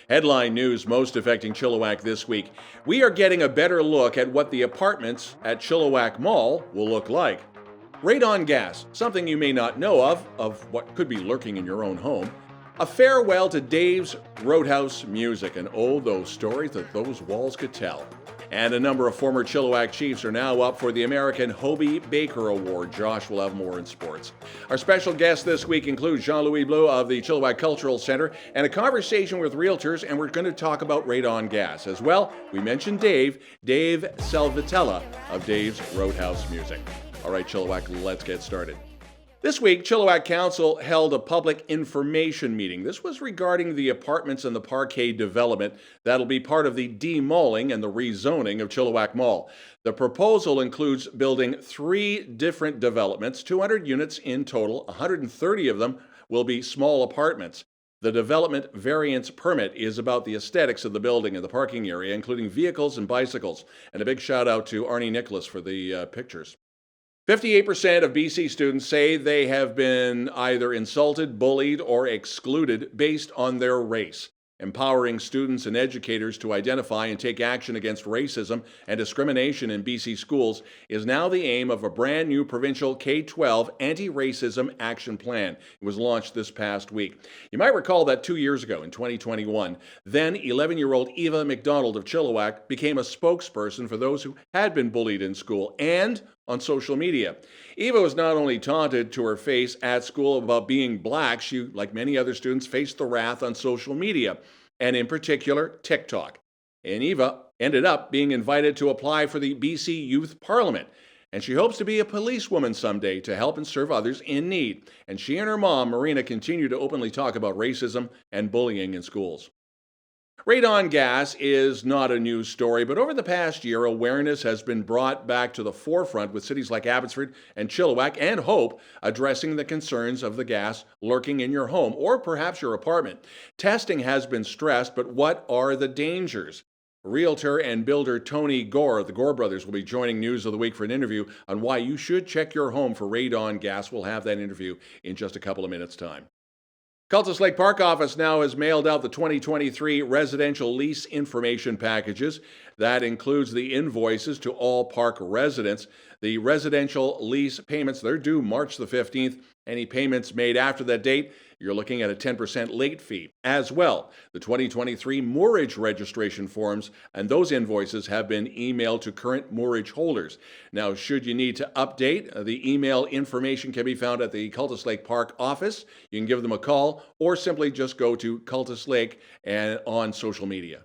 Headline news most affecting Chilliwack this week. We are getting a better look at what the apartments at Chilliwack Mall will look like. Radon gas, something you may not know of what could be lurking in your own home. A farewell to Dave's Roadhouse music, and oh, those stories that those walls could tell. And a number of former Chilliwack Chiefs are now up for the American Hobey Baker Award. Josh will have more in sports. Our special guest this week includes Jean-Louis Bleau of the Chilliwack Cultural Center and a conversation with realtors, and we're going to talk about radon gas. As well, we mentioned Dave Selvitella of Dave's Roadhouse Music. All right, Chilliwack, let's get started. This week, Chilliwack Council held a public information meeting. This was regarding the apartments and the parquet development that'll be part of the demalling and the rezoning of Chilliwack Mall. The proposal includes building 3 different developments, 200 units in total. 130 of them will be small apartments. The development variance permit is about the aesthetics of the building and the parking area, including vehicles and bicycles. And a big shout out to Arnie Nicholas for the pictures. 58% of BC students say they have been either insulted, bullied, or excluded based on their race. Empowering students and educators to identify and take action against racism and discrimination in BC schools is now the aim of a brand new provincial K-12 anti-racism action plan. It was launched this past week. You might recall that 2 years ago in 2021, then 11-year-old Eva McDonald of Chilliwack became a spokesperson for those who had been bullied in school and on social media. Eva was not only taunted to her face at school about being black, she, like many other students, faced the wrath on social media, and in particular, TikTok. And Eva ended up being invited to apply for the BC Youth Parliament. And she hopes to be a policewoman someday to help and serve others in need. And she and her mom, Marina, continue to openly talk about racism and bullying in schools. Radon gas is not a news story, but over the past year, awareness has been brought back to the forefront with cities like Abbotsford and Chilliwack and Hope addressing the concerns of the gas lurking in your home or perhaps your apartment. Testing has been stressed, but what are the dangers? Realtor and builder Tony Gore, the Gore brothers, will be joining News of the Week for an interview on why you should check your home for radon gas. We'll have that interview in just a couple of minutes' time. Cultus Lake Park Office now has mailed out the 2023 residential lease information packages. That includes the invoices to all park residents. The residential lease payments, they're due March the 15th. Any payments made after that date, you're looking at a 10% late fee. As well, the 2023 moorage registration forms and those invoices have been emailed to current moorage holders. Now, should you need to update, the email information can be found at the Cultus Lake Park office. You can give them a call or simply just go to Cultus Lake and on social media.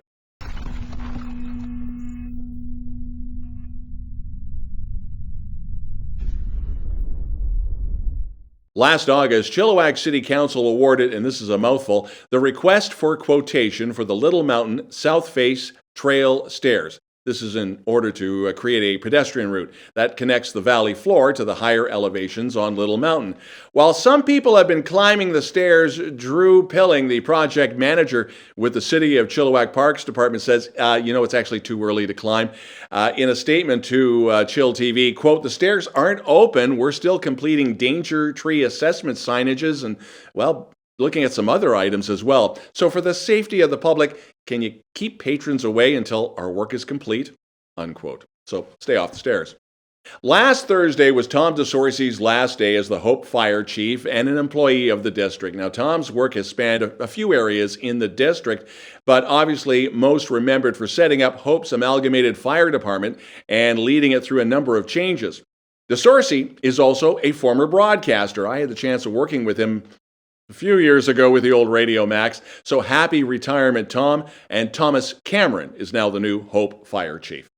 Last August, Chilliwack City Council awarded, and this is a mouthful, the request for quotation for the Little Mountain South Face Trail Stairs. This is in order to create a pedestrian route that connects the valley floor to the higher elevations on Little Mountain. While some people have been climbing the stairs, Drew Pilling, the project manager with the City of Chilliwack Parks Department, says, it's actually too early to climb. In a statement to chillTV, quote, "The stairs aren't open. We're still completing danger tree assessment signages and, looking at some other items as well. So for the safety of the public, can you keep patrons away until our work is complete?" Unquote. So stay off the stairs. Last Thursday was Tom DeSorcy's last day as the Hope Fire Chief and an employee of the district. Now, Tom's work has spanned a few areas in the district, but obviously most remembered for setting up Hope's Amalgamated Fire Department and leading it through a number of changes. DeSorcy is also a former broadcaster. I had the chance of working with him a few years ago with the old Radio Max. So happy retirement, Tom. And Thomas Cameron is now the new Hope Fire Chief.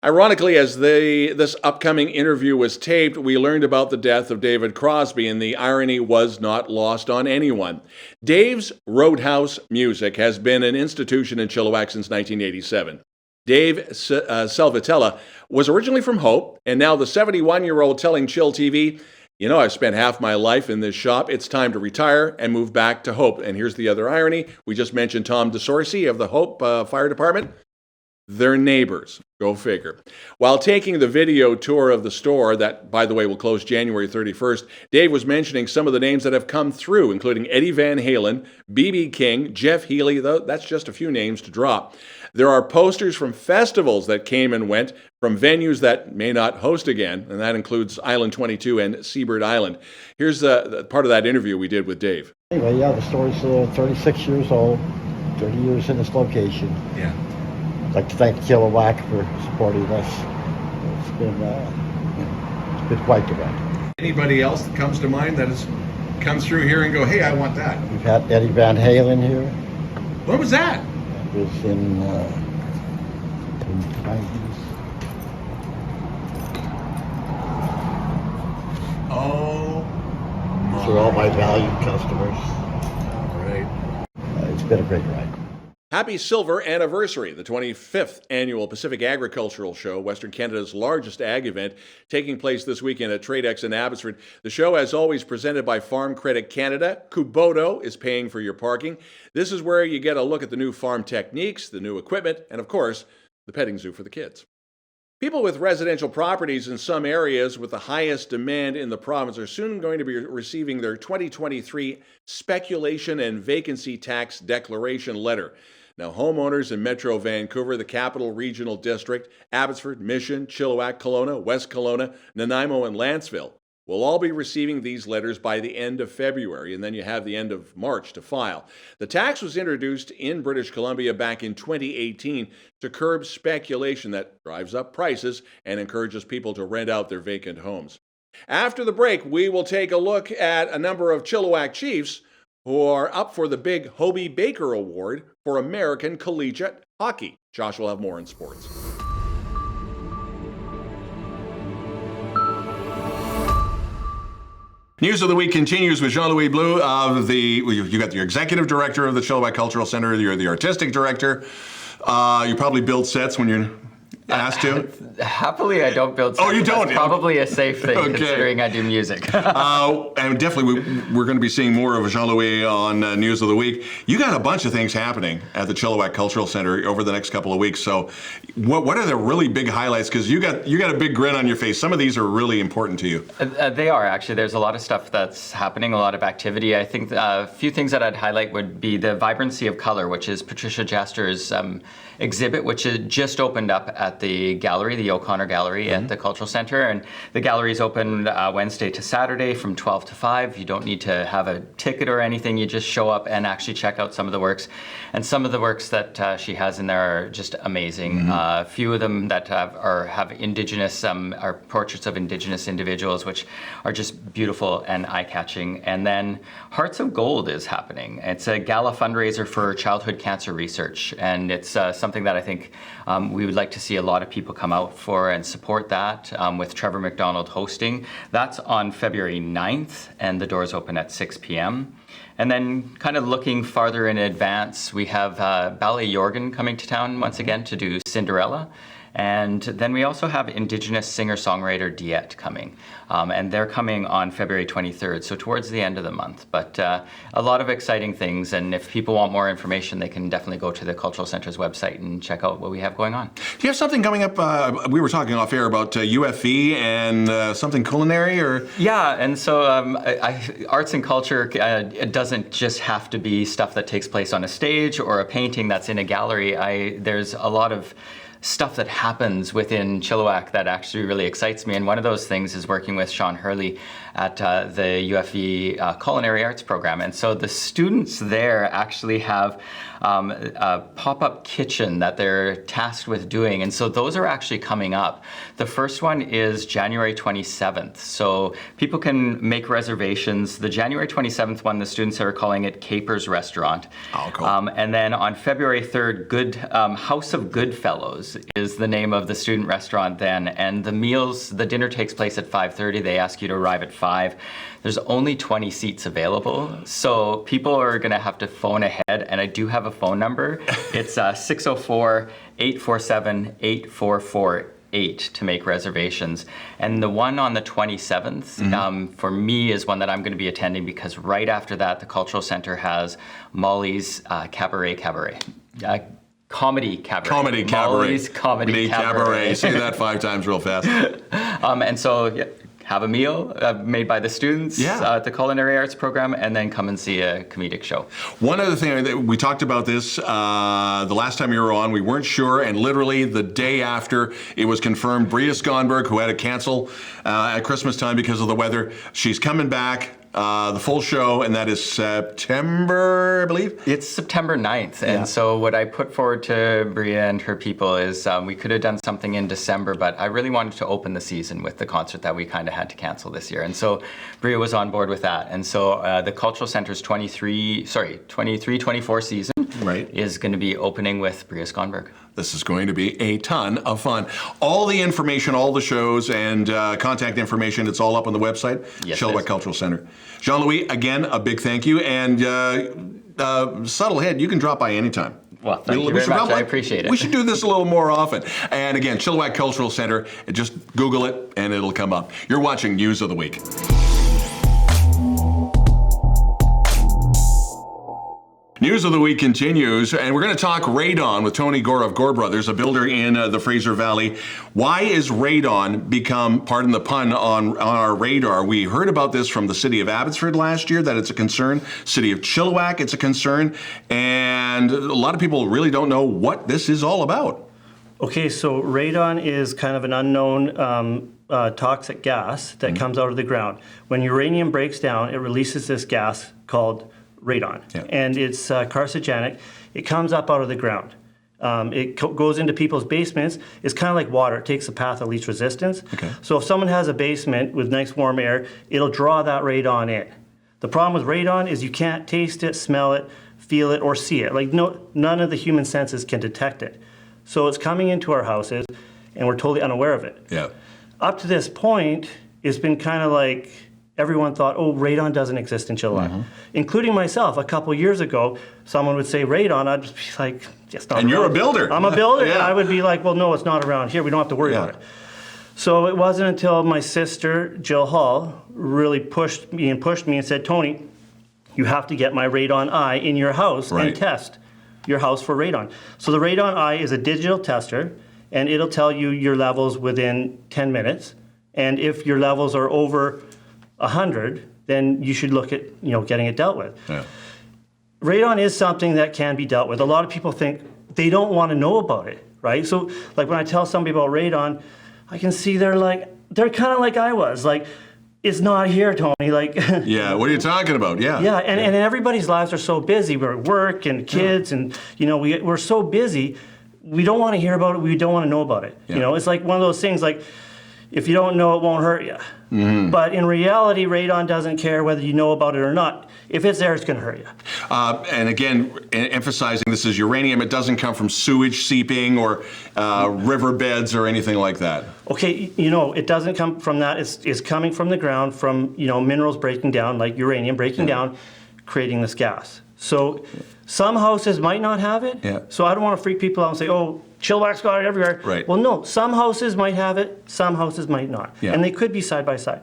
Ironically, as this upcoming interview was taped, we learned about the death of David Crosby, and the irony was not lost on anyone. Dave's Roadhouse Music has been an institution in Chilliwack since 1987. Dave Selvitella was originally from Hope, and now the 71-year-old telling chillTV, I've spent half my life in this shop. It's time to retire and move back to Hope. And here's the other irony. We just mentioned Tom DeSorcy of the Hope Fire Department. their neighbors. Go figure. While taking the video tour of the store, that, by the way, will close January 31st, Dave was mentioning some of the names that have come through, including Eddie Van Halen, B.B. King, Jeff Healey, though that's just a few names to drop. There are posters from festivals that came and went, from venues that may not host again, and that includes Island 22 and Seabird Island. Here's the part of that interview we did with Dave. Anyway, yeah, the store's 36 years old, 30 years in this location. Yeah. I'd like to thank Chilliwack for supporting us. It's been quite the ride. Anybody else that comes to mind that has come through here and go, hey, I want that? We've had Eddie Van Halen here. What was that? That was in the 90s. Oh. These are all my valued customers. All right. It's been a great ride. Happy silver anniversary, the 25th annual Pacific Agricultural Show, Western Canada's largest ag event, taking place this weekend at TradeX in Abbotsford. The show, as always, presented by Farm Credit Canada. Kubota is paying for your parking. This is where you get a look at the new farm techniques, the new equipment, and of course, the petting zoo for the kids. People with residential properties in some areas with the highest demand in the province are soon going to be receiving their 2023 speculation and vacancy tax declaration letter. Now, homeowners in Metro Vancouver, the Capital Regional District, Abbotsford, Mission, Chilliwack, Kelowna, West Kelowna, Nanaimo, and Lantzville will all be receiving these letters by the end of February, and then you have the end of March to file. The tax was introduced in British Columbia back in 2018 to curb speculation that drives up prices and encourages people to rent out their vacant homes. After the break, we will take a look at a number of Chilliwack Chiefs who are up for the big Hobey Baker Award for American Collegiate Hockey. Josh will have more in sports. News of the week continues with Jean-Louis Bleau of you got the executive director of the Chilliwack Cultural Center. You're the artistic director. You probably build sets when you're asked to. Happily, I don't build sets. Oh, you don't? That's probably a safe thing, considering I do music. And definitely, we're going to be seeing more of Jean-Louis on News of the Week. You got a bunch of things happening at the Chilliwack Cultural Center over the next couple of weeks. So what are the really big highlights? Because you got a big grin on your face. Some of these are really important to you. They are, actually. There's a lot of stuff that's happening, a lot of activity. I think a few things that I'd highlight would be the Vibrancy of Color, which is Patricia Jaster's exhibit, which had just opened up at the gallery, the O'Connor Gallery at the Cultural Center. And the gallery is open Wednesday to Saturday from 12 to 5. You don't need to have a ticket or anything. You just show up and actually check out some of the works. And some of the works that she has in there are just amazing. A few of them that have Indigenous, are portraits of Indigenous individuals, which are just beautiful and eye-catching. And then Hearts of Gold is happening. It's a gala fundraiser for childhood cancer research. And it's something that I think we would like to see a lot of people come out for and support that, with Trevor McDonald hosting. That's on February 9th, and the doors open at 6 p.m. And then kind of looking farther in advance, we have Ballet Jorgen coming to town once again to do Cinderella. And then we also have Indigenous singer-songwriter Diet coming. And they're coming on February 23rd, so towards the end of the month. But a lot of exciting things, and if people want more information, they can definitely go to the Cultural Center's website and check out what we have going on. Do you have something coming up? We were talking off air about UFE and something culinary, or? Yeah, and so arts and culture, it doesn't just have to be stuff that takes place on a stage or a painting that's in a gallery. There's a lot of stuff that happens within Chilliwack that actually really excites me. And one of those things is working with Sean Hurley at the UFE Culinary Arts Program. And so the students there actually have a pop-up kitchen that they're tasked with doing. And so those are actually coming up. The first one is January 27th. So people can make reservations. The January 27th one, the students are calling it Capers Restaurant. Oh, cool. And then on February 3rd, House of Goodfellows is the name of the student restaurant then. And the dinner takes place at 5:30. They ask you to arrive at 5. There's only 20 seats available, so people are going to have to phone ahead, and I do have a phone number. It's 604-847-8448 to make reservations. And the one on the 27th, for me, is one that I'm going to be attending, because right after that, the Cultural Center has Molly's Cabaret. Comedy cabaret. Comedy cabaret. Molly's Comedy Cabaret. Say that 5 times real fast. And so, have a meal made by the students at the Culinary Arts program, and then come and see a comedic show. One other thing, we talked about this the last time you were on. We weren't sure, and literally the day after it was confirmed, Bria Skonberg, who had to cancel at Christmas time because of the weather, she's coming back. The full show, and that is September, I believe? It's September 9th, and so what I put forward to Bria and her people is we could have done something in December, but I really wanted to open the season with the concert that we kind of had to cancel this year, and so Bria was on board with that, and so the Cultural Center's 23-24 season is going to be opening with Bria Skonberg. This is going to be a ton of fun. All the information, all the shows, and contact information, it's all up on the website, Chilliwack Cultural Center. Jean-Louis, again, a big thank you. And Subtle Head, you can drop by anytime. Well, thank you very much. I appreciate it. We should do this a little more often. And again, Chilliwack Cultural Center, just Google it and it'll come up. You're watching News of the Week. News of the Week continues, and we're going to talk radon with Tony Gore of Gore Brothers, a builder in the Fraser Valley. Why is radon become, pardon the pun, on our radar? We heard about this from the city of Abbotsford last year, that it's a concern. City of Chilliwack, it's a concern. And a lot of people really don't know what this is all about. Okay, so radon is kind of an unknown toxic gas that comes out of the ground. When uranium breaks down, it releases this gas called radon, and it's carcinogenic. It comes up out of the ground. It goes into people's basements. It's kind of like water. It takes the path of least resistance. Okay. So if someone has a basement with nice warm air, it'll draw that radon in. The problem with radon is you can't taste it, smell it, feel it, or see it. Like none of the human senses can detect it. So it's coming into our houses, and we're totally unaware of it. Yeah. Up to this point, it's been kind of like everyone thought, oh, radon doesn't exist in Chilliwack. Including myself. A couple years ago, someone would say radon, I'd just be like, it's not. And you're a builder. I'm a builder, and I would be like, well, no, it's not around here. We don't have to worry about it. So it wasn't until my sister, Jill Hall, really pushed me and said, Tony, you have to get my radon eye in your house and test your house for radon. So the radon eye is a digital tester, and it'll tell you your levels within 10 minutes. And if your levels are over 100, then you should look at getting it dealt with. Yeah. Radon is something that can be dealt with. A lot of people think they don't want to know about it, right? So like when I tell somebody about radon, I can see they're kind of like I was, like, it's not here, Tony. Like, yeah, what are you talking about? Yeah. Yeah, and everybody's lives are so busy. We're at work and kids, and we're so busy. We don't want to hear about it. We don't want to know about it. Yeah. It's like one of those things like, if you don't know, it won't hurt you. But in reality, radon doesn't care whether you know about it or not. If it's there, it's going to hurt you. And again, emphasizing this is uranium. It doesn't come from sewage seeping or riverbeds or anything like that. Okay, it doesn't come from that. It's coming from the ground, from minerals breaking down, like uranium breaking down, creating this gas. So some houses might not have it. Yeah. So I don't want to freak people out and say, oh, Chilliwack's got it everywhere. Right. Well, no, some houses might have it, some houses might not. Yeah. And they could be side by side.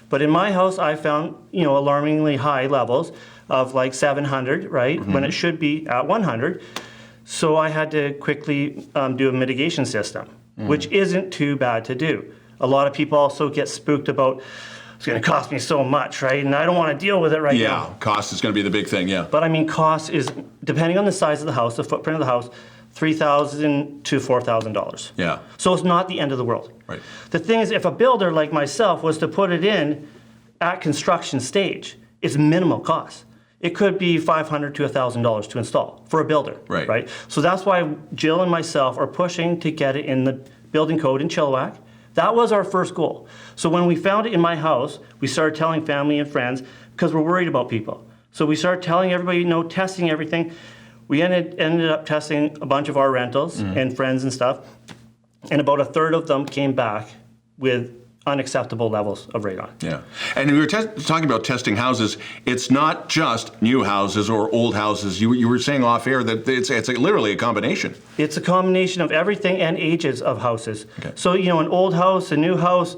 But in my house, I found, alarmingly high levels of like 700, right? When it should be at 100. So I had to quickly do a mitigation system, which isn't too bad to do. A lot of people also get spooked about, it's going to cost me so much, right? And I don't want to deal with it right now. Yeah, cost is going to be the big thing, yeah. But I mean, cost is, depending on the size of the house, the footprint of the house, $3,000 to $4,000. Yeah. So it's not the end of the world. Right. The thing is, if a builder like myself was to put it in at construction stage, it's minimal cost. It could be $500 to $1,000 to install for a builder. Right. Right. So that's why Jill and myself are pushing to get it in the building code in Chilliwack. That was our first goal. So when we found it in my house, we started telling family and friends because we're worried about people. So we started telling everybody, testing everything. We ended up testing a bunch of our rentals and friends and stuff, and about a third of them came back with unacceptable levels of radon. Yeah, and we were talking about testing houses. It's not just new houses or old houses. You were saying off air that it's literally a combination. It's a combination of everything and ages of houses. Okay. So an old house, a new house,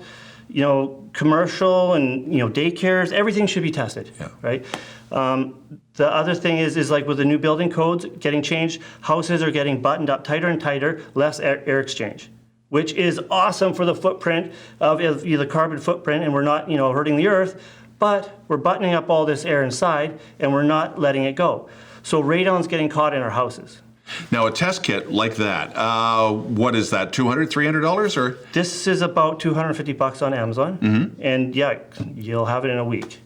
commercial and, daycares, everything should be tested, right? The other thing is like with the new building codes getting changed, houses are getting buttoned up tighter and tighter, less air exchange, which is awesome for the footprint of the carbon footprint, and we're not, hurting the earth, but we're buttoning up all this air inside and we're not letting it go. So radon's getting caught in our houses. Now, a test kit like that, what is that, $200, $300 or? This is about $250 on Amazon, and you'll have it in a week.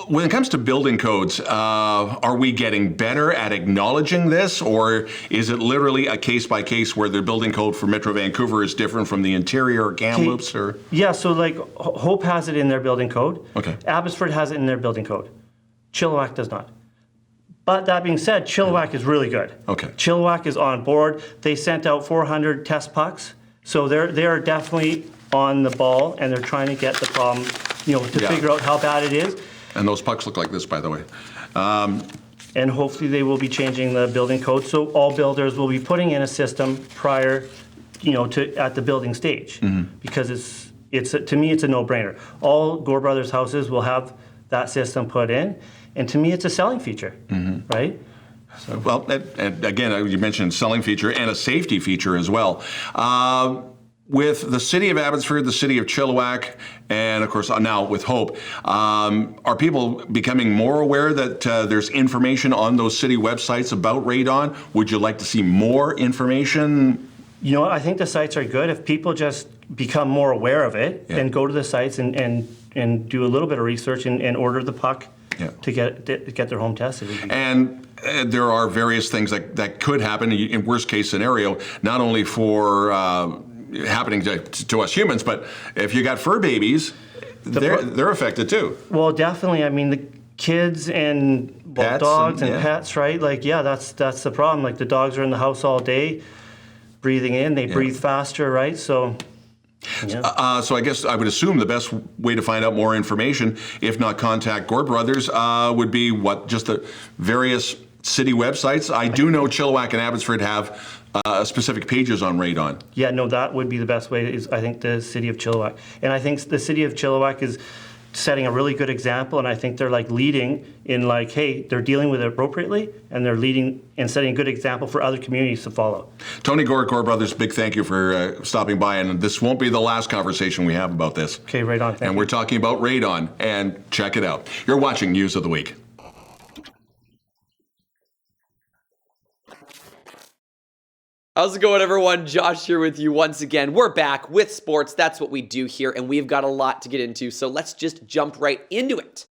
When it comes to building codes, are we getting better at acknowledging this, or is it literally a case by case where the building code for Metro Vancouver is different from the interior or Kamloops? Or? Yeah, so like Hope has it in their building code. Okay. Abbotsford has it in their building code. Chilliwack does not. But that being said, Chilliwack is really good. Okay. Chilliwack is on board. They sent out 400 test pucks, so they are definitely on the ball, and they're trying to get the problem, to figure out how bad it is. And those pucks look like this, by the way. And hopefully they will be changing the building code, so all builders will be putting in a system prior, to at the building stage, because it's to me it's a no-brainer. All Gore Brothers houses will have that system put in. And to me, it's a selling feature, right? So. Well, and again, you mentioned selling feature and a safety feature as well. With the city of Abbotsford, the city of Chilliwack, and of course now with Hope, are people becoming more aware that there's information on those city websites about radon? Would you like to see more information? I think the sites are good. If people just become more aware of it and go to the sites and do a little bit of research and order the puck. To get their home tested. And there are various things that could happen in worst case scenario, not only for happening to us humans, but if you got fur babies, they're affected too. Well, definitely. I mean, the kids and dogs and pets, right? Like, that's the problem. Like the dogs are in the house all day, breathing in. They breathe faster, right? So. Yeah. So I guess I would assume the best way to find out more information, if not contact Gore Brothers, would be just the various city websites. I do know Chilliwack and Abbotsford have specific pages on radon. Yeah, no, that would be the best way. Is I think the city of Chilliwack, and I think the city of Chilliwack is setting a really good example, and I think they're like leading in like, hey, they're dealing with it appropriately, and they're leading and setting a good example for other communities to follow. Tony Gore, Gore Brothers, big thank you for stopping by, and this won't be the last conversation we have about this. Okay, right on. Thank and you. We're talking about radon, and check it out. You're watching News of the Week. How's it going, everyone? Josh here with you once again. We're back with sports. That's what we do here, and we've got a lot to get into, so let's just jump right into it.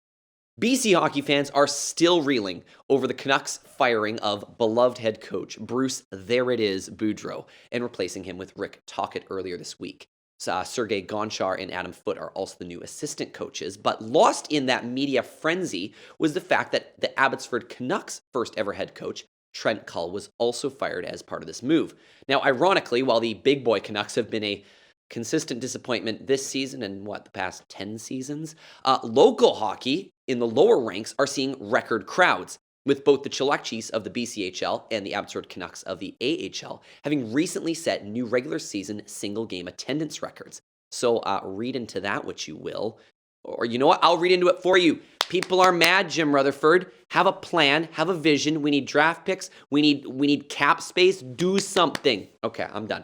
BC hockey fans are still reeling over the Canucks firing of beloved head coach Bruce "There It Is" Boudreau and replacing him with Rick Tocchet earlier this week. Sergei Gonchar and Adam Foote are also the new assistant coaches, but lost in that media frenzy was the fact that the Abbotsford Canucks' first ever head coach, Trent Cull, was also fired as part of this move. Now, ironically, while the big boy Canucks have been a consistent disappointment this season and the past 10 seasons, local hockey in the lower ranks are seeing record crowds, with both the Chilliwack Chiefs of the BCHL and the Abbotsford Canucks of the AHL having recently set new regular season single game attendance records. So read into that what you will. Or you know what? I'll read into it for you. People are mad, Jim Rutherford. Have a plan. Have a vision. We need draft picks. We need cap space. Do something. Okay, I'm done.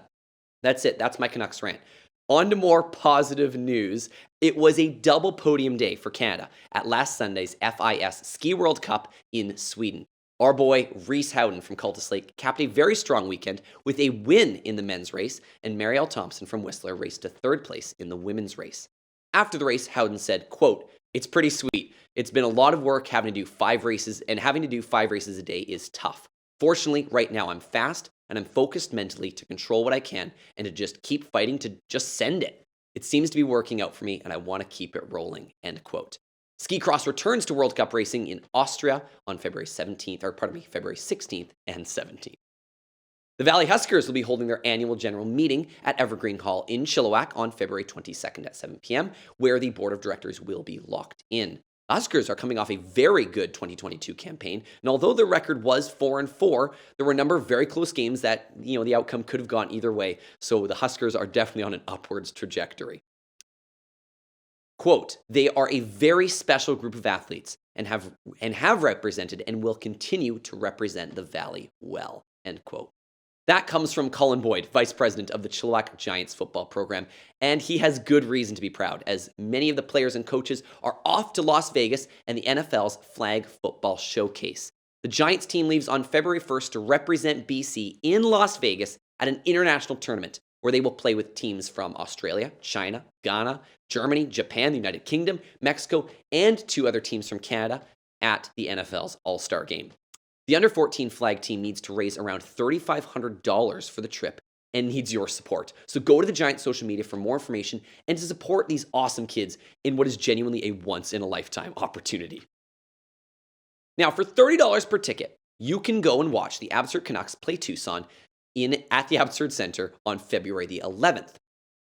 That's it. That's my Canucks rant. On to more positive news. It was a double podium day for Canada at last Sunday's FIS Ski World Cup in Sweden. Our boy Reese Howden from Cultus Lake capped a very strong weekend with a win in the men's race, and Marielle Thompson from Whistler raced to third place in the women's race. After the race, Howden said, quote, "It's pretty sweet. It's been a lot of work having to do 5 races, and having to do 5 races a day is tough. Fortunately, right now I'm fast, and I'm focused mentally to control what I can and to just keep fighting to just send it. It seems to be working out for me, and I want to keep it rolling," end quote. Ski Cross returns to World Cup racing in Austria on February 16th and 17th. The Valley Huskers will be holding their annual general meeting at Evergreen Hall in Chilliwack on February 22nd at 7 p.m., where the board of directors will be locked in. The Huskers are coming off a very good 2022 campaign, and although their record was 4-4, there were a number of very close games that, the outcome could have gone either way, so the Huskers are definitely on an upwards trajectory. Quote, they are a very special group of athletes and have represented and will continue to represent the Valley well, end quote. That comes from Colin Boyd, Vice President of the Chilliwack Giants football program, and he has good reason to be proud, as many of the players and coaches are off to Las Vegas and the NFL's Flag Football Showcase. The Giants team leaves on February 1st to represent BC in Las Vegas at an international tournament where they will play with teams from Australia, China, Ghana, Germany, Japan, the United Kingdom, Mexico, and 2 other teams from Canada at the NFL's All-Star Game. The under-14 flag team needs to raise around $3,500 for the trip and needs your support. So go to the Giants social media for more information and to support these awesome kids in what is genuinely a once-in-a-lifetime opportunity. Now, for $30 per ticket, you can go and watch the Abbotsford Canucks play Tucson at the Abbotsford Centre on February the 11th.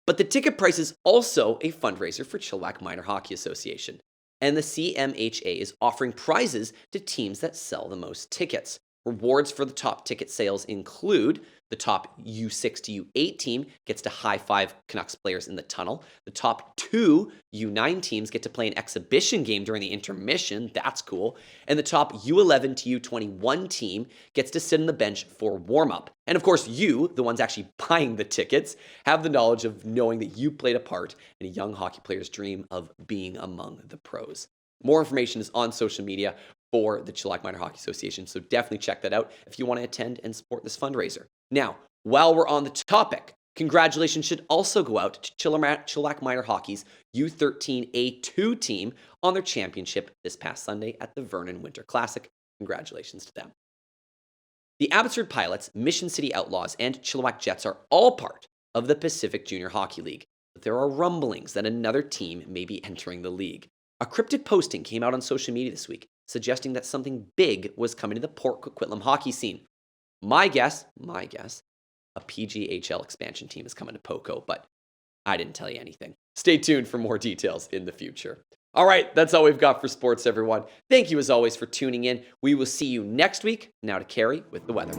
But the ticket price is also a fundraiser for Chilliwack Minor Hockey Association. And the CMHA is offering prizes to teams that sell the most tickets. Rewards for the top ticket sales include the top U6 to U8 team gets to high-five Canucks players in the tunnel. The top 2 U9 teams get to play an exhibition game during the intermission. That's cool. And the top U11 to U21 team gets to sit on the bench for warm-up. And of course, you, the ones actually buying the tickets, have the knowledge of knowing that you played a part in a young hockey player's dream of being among the pros. More information is on social media for the Chilliwack Minor Hockey Association, so definitely check that out if you want to attend and support this fundraiser. Now, while we're on the topic, congratulations should also go out to Chilliwack Minor Hockey's U13A2 team on their championship this past Sunday at the Vernon Winter Classic. Congratulations to them. The Abbotsford Pilots, Mission City Outlaws, and Chilliwack Jets are all part of the Pacific Junior Hockey League, but there are rumblings that another team may be entering the league. A cryptic posting came out on social media this week, suggesting that something big was coming to the Port Coquitlam hockey scene. My guess, a PGHL expansion team is coming to POCO, but I didn't tell you anything. Stay tuned for more details in the future. All right, that's all we've got for sports, everyone. Thank you as always for tuning in. We will see you next week. Now to Cari with the weather.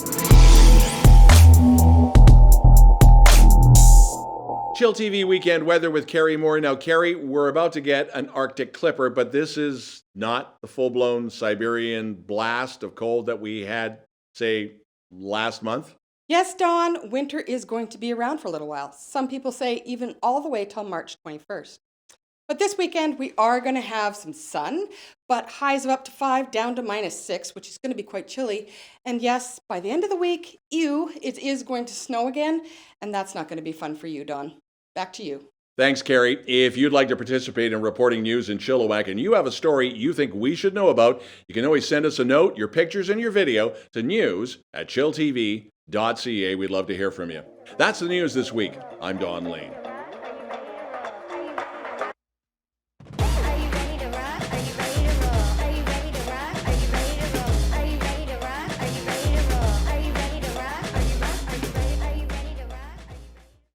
chillTV weekend weather with Cari Moore. Now, Cari, we're about to get an Arctic clipper, but this is not the full-blown Siberian blast of cold that we had, say, last month. Yes, Don, winter is going to be around for a little while. Some people say even all the way till March 21st. But this weekend, we are going to have some sun, but highs of up to 5 down to -6, which is going to be quite chilly. And yes, by the end of the week, it is going to snow again, and that's not going to be fun for you, Don. Back to you. Thanks, Cari. If you'd like to participate in reporting news in Chilliwack and you have a story you think we should know about, you can always send us a note, your pictures and your video to news@chilltv.ca. We'd love to hear from you. That's the news this week. I'm Don Lehn.